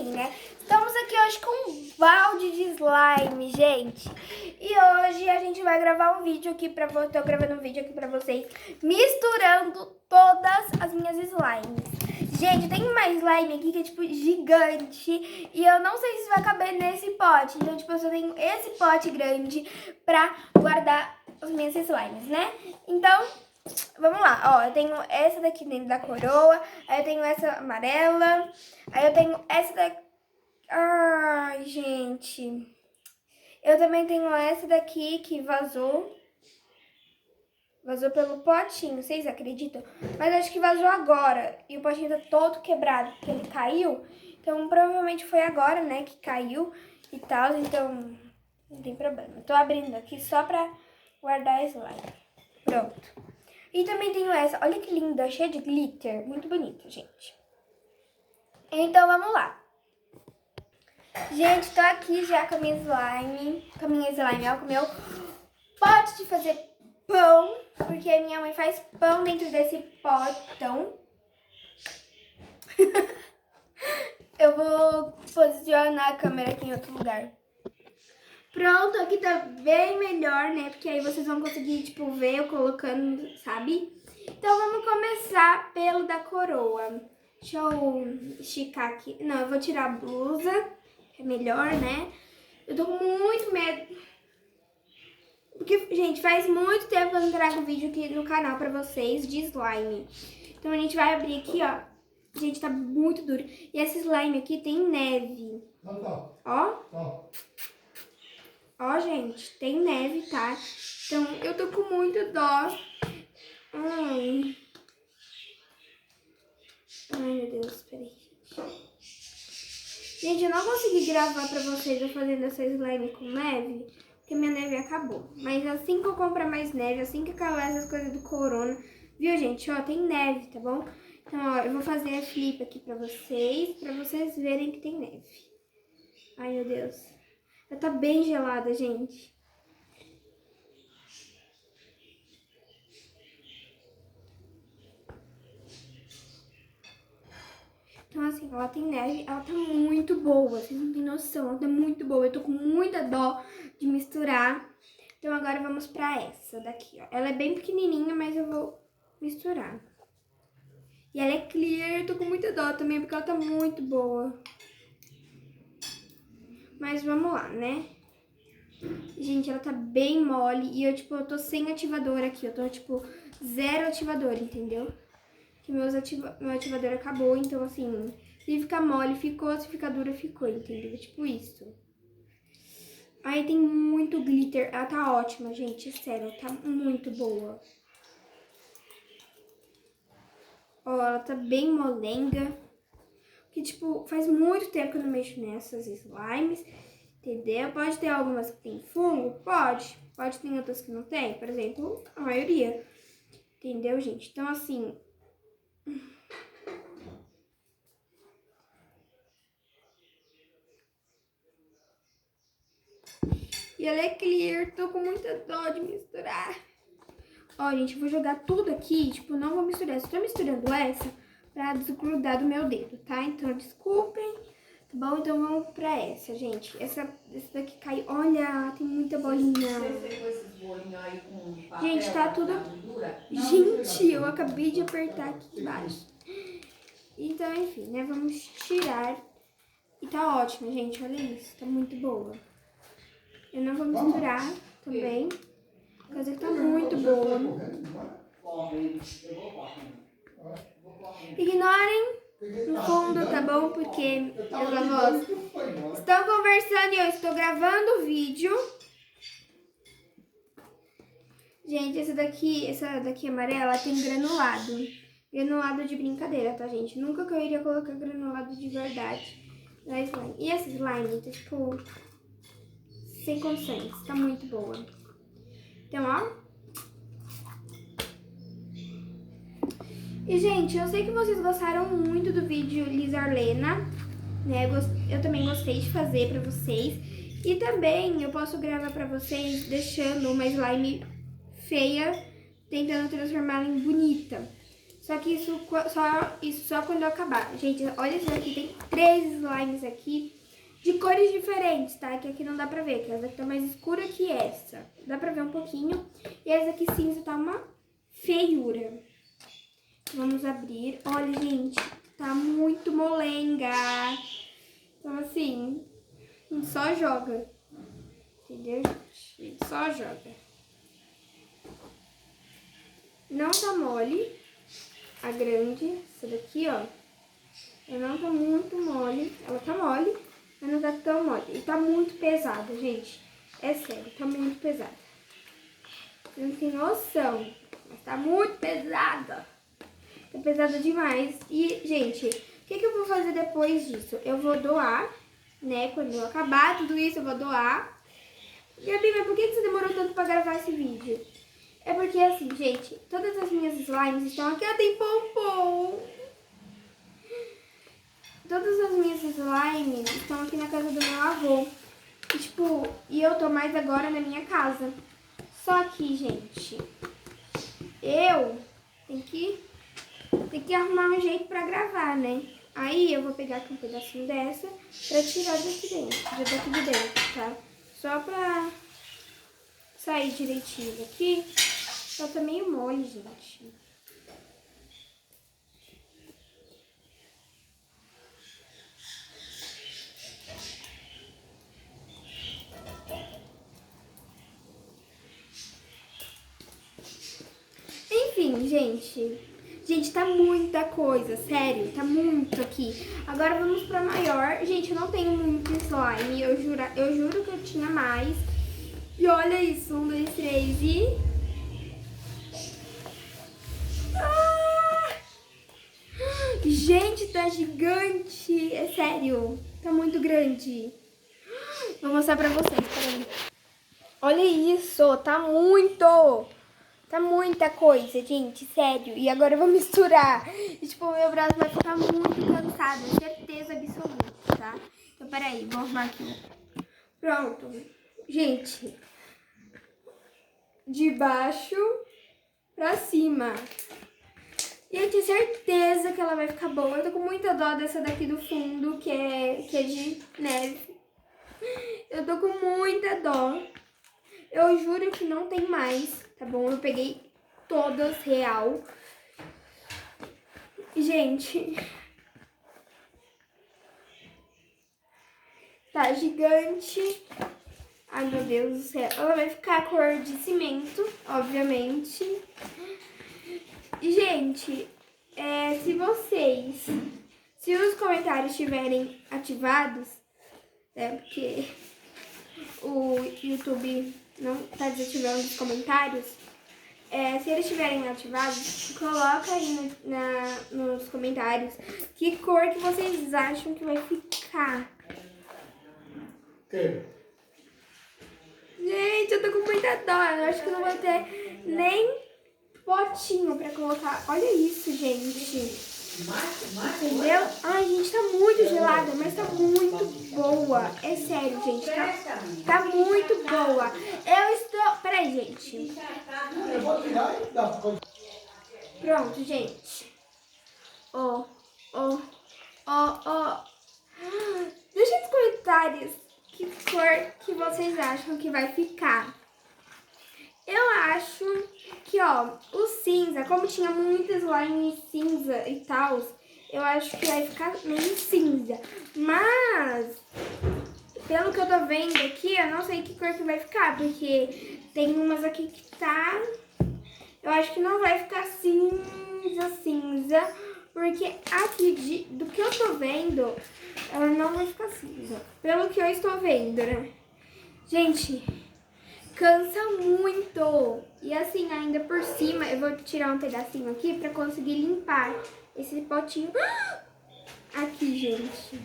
né? Estamos aqui hoje com um balde de slime, gente. E hoje a gente vai gravar um vídeo aqui pra vocês. Tô gravando um vídeo aqui pra vocês, misturando todas as minhas slimes. Gente, tem uma slime aqui que é, tipo, gigante. E eu não sei se vai caber nesse pote. Então, tipo, eu só tenho esse pote grande pra guardar as minhas slimes, né? Então, vamos lá. Ó, eu tenho essa daqui dentro da coroa. Aí eu tenho essa amarela. Aí eu tenho essa daqui. Ai, gente. Eu também tenho essa daqui que vazou. Vazou pelo potinho, vocês acreditam? Mas acho que vazou agora. E o potinho tá todo quebrado, porque ele caiu. Então, provavelmente foi agora, né, que caiu e tal. Então, não tem problema. Eu tô abrindo aqui só pra guardar a slime. Pronto. E também tenho essa. Olha que linda, cheia de glitter. Muito bonita, gente. Então, vamos lá. Gente, tô aqui já com a minha slime. Com a minha slime, ó, com o meu pote de fazer pão, porque a minha mãe faz pão dentro desse potão. Eu vou posicionar a câmera aqui em outro lugar. Pronto, aqui tá bem melhor, né? Porque aí vocês vão conseguir, tipo, ver eu colocando, sabe? Então vamos começar pelo da coroa. Deixa eu esticar aqui. Não, eu vou tirar a blusa, que é melhor, né? Eu tô com muito medo. Porque, gente, faz muito tempo que eu não trago vídeo aqui no canal pra vocês de slime. Então a gente vai abrir aqui, ó. Gente, tá muito duro. E esse slime aqui tem neve. Ó. Ó, gente, tem neve, tá? Então eu tô com muito dó. Ai, meu Deus, peraí. Gente, eu não consegui gravar pra vocês eu fazendo essa slime com neve, porque minha neve acabou. Mas assim que eu comprar mais neve, assim que acabar essas coisas do corona, viu, gente? Ó, tem neve, tá bom? Então, ó, eu vou fazer a flip aqui pra vocês verem que tem neve. Ai, meu Deus. Ela tá bem gelada, gente. Então, assim, ela tem neve, ela tá muito boa, vocês não têm noção, ela tá muito boa. Eu tô com muita dó de misturar. Então, agora vamos pra essa daqui, ó. Ela é bem pequenininha, mas eu vou misturar. E ela é clear, eu tô com muita dó também, porque ela tá muito boa. Mas vamos lá, né? Gente, ela tá bem mole e eu tô sem ativador aqui. Eu tô, tipo, zero ativador, entendeu? Que meu ativador acabou, então, assim, se ficar mole, ficou, se ficar dura, ficou, entendeu? Tipo isso. Aí tem muito glitter. Ela tá ótima, gente, sério, tá muito boa. Ó, ela tá bem molenga. Que, tipo, faz muito tempo que eu não mexo nessas slimes, entendeu? Pode ter algumas que tem fungo? Pode. Pode ter outras que não tem, por exemplo, a maioria. Entendeu, gente? Então, assim... E ela é clear, tô com muita dó de misturar. Ó, gente, eu vou jogar tudo aqui, tipo, não vou misturar. Só tô misturando essa pra desgrudar do meu dedo, tá? Então, desculpem, tá bom? Então, vamos pra essa, gente. Essa daqui caiu. Olha, tem muita bolinha. Gente, tá tudo... Gente, eu acabei de apertar aqui embaixo. Então, enfim, né? Vamos tirar. E tá ótimo, gente. Olha isso, tá muito boa. Eu não vou misturar também. Porque tá muito boa. Ignorem no fundo, tá bom? Porque meus avós estão conversando e eu estou gravando o vídeo. Gente, essa daqui amarela tem granulado. Granulado de brincadeira, tá, gente? Nunca que eu iria colocar granulado de verdade na slime. E essa slime tá, tipo, sem condições. Tá muito boa. Então, ó. E, gente, eu sei que vocês gostaram muito do vídeo Liza Arlena, né? Eu também gostei de fazer pra vocês. E também eu posso gravar pra vocês deixando uma slime feia, tentando transformá-la em bonita. Só que isso só quando eu acabar. Gente, olha isso aqui, tem 3 slimes aqui de cores diferentes, tá? Que aqui não dá pra ver, que essa aqui tá mais escura que essa. Dá pra ver um pouquinho. E essa aqui cinza tá uma feiura. Vamos abrir. Olha, gente, tá muito molenga. Então, assim, a gente só joga. Entendeu? A gente só joga. Não tá mole. A grande, essa daqui, ó. Ela não tá muito mole. Ela tá mole, mas não tá tão mole. E tá muito pesada, gente. É sério, tá muito pesada. Você não tem noção. Mas tá muito pesada. Tá pesada demais. E, gente, o que eu vou fazer depois disso? Eu vou doar, né? Quando eu acabar tudo isso, eu vou doar. Gabi, mas por que você demorou tanto pra gravar esse vídeo? É porque, assim, gente, todas as minhas slimes estão aqui. Tem pompom. Todas as minhas slimes estão aqui na casa do meu avô. E, tipo, eu tô mais agora na minha casa. Só que, gente, eu tenho que arrumar um jeito pra gravar, né? Aí eu vou pegar aqui um pedacinho dessa pra tirar daqui de dentro, tá? Só pra sair direitinho aqui. Só tá meio mole, gente. Enfim, gente. Gente, tá muita coisa, sério, tá muito aqui. Agora vamos pra maior. Gente, eu não tenho muito slime, eu juro que eu tinha mais. E olha isso, 1, 2, 3 e... Gente, tá gigante, é sério, tá muito grande. Vou mostrar pra vocês, peraí. Olha isso, tá muita coisa, gente, sério. E agora eu vou misturar. E, tipo, meu braço vai ficar muito cansado, certeza absoluta, tá? Então, peraí, vou arrumar aqui. Pronto. Gente, de baixo pra cima. E eu tenho certeza que ela vai ficar boa. Eu tô com muita dó dessa daqui do fundo, que é de neve. Eu tô com muita dó. Eu juro que não tem mais, tá bom? Eu peguei todas real. Gente, tá gigante. Ai, meu Deus do céu. Ela vai ficar cor de cimento, obviamente. E, gente, se os comentários estiverem ativados, porque o YouTube não tá desativando os comentários, se eles estiverem ativados, coloca aí nos comentários que cor que vocês acham que vai ficar. Gente, eu tô com muita dó. Eu acho que não vai ter nem potinho pra colocar. Olha isso, gente. Entendeu? Ai, gente, tá muito gelada, mas tá muito boa. É sério, gente. Tá muito boa. Eu estou... Peraí, gente. Eu vou tirar e dar. Pronto, gente. Ó. Deixa nos comentários que cor que vocês acham que vai ficar. Eu acho que, ó, o cinza, como tinha muito slime cinza e tal, eu acho que vai ficar meio cinza. Mas, pelo que eu tô vendo aqui, eu não sei que cor que vai ficar, porque tem umas aqui que tá... Eu acho que não vai ficar cinza, porque aqui, do que eu tô vendo, ela não vai ficar cinza. Pelo que eu estou vendo, né? Gente, cansa muito. E assim, ainda por cima, eu vou tirar um pedacinho aqui pra conseguir limpar esse potinho. Aqui, gente.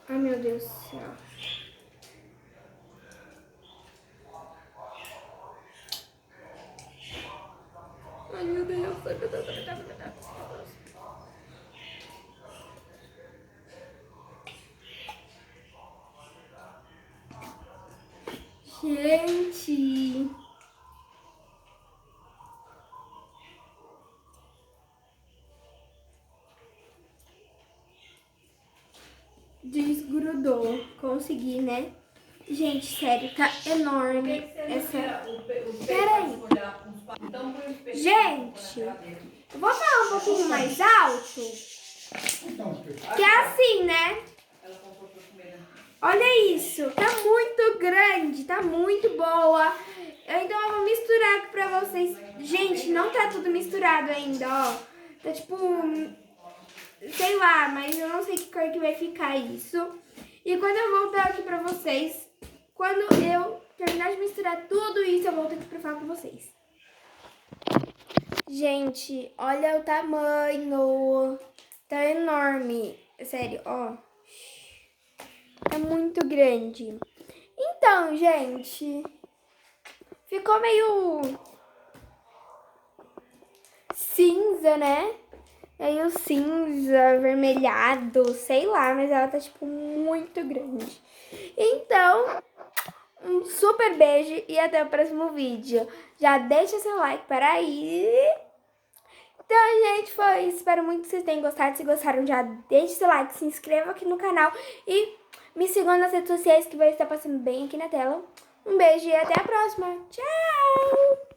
Ai, meu Deus do céu. Ai, meu Deus. Gente. tudo. Consegui, né? Gente, sério, tá enorme essa... Peraí. Gente, eu vou falar um pouquinho mais alto. Que é assim, né? Olha isso, tá muito grande, tá muito boa. Então eu vou misturar aqui pra vocês. Gente, não tá tudo misturado ainda, ó. Tá tipo, sei lá, mas eu não sei que cor que vai ficar isso. E quando eu voltar aqui pra vocês, quando eu terminar de misturar tudo isso, eu volto aqui pra falar com vocês. Gente, olha o tamanho. Tá enorme. Sério, ó. É muito grande. Então, gente, ficou meio cinza, né? Meio cinza, avermelhado, sei lá, mas ela tá, tipo, muito grande. Então, um super beijo e até o próximo vídeo. Já deixa seu like para aí. Então, gente, foi isso. Espero muito que vocês tenham gostado. Se gostaram, já deixe seu like, se inscreva aqui no canal e me sigam nas redes sociais que vai estar passando bem aqui na tela. Um beijo e até a próxima. Tchau!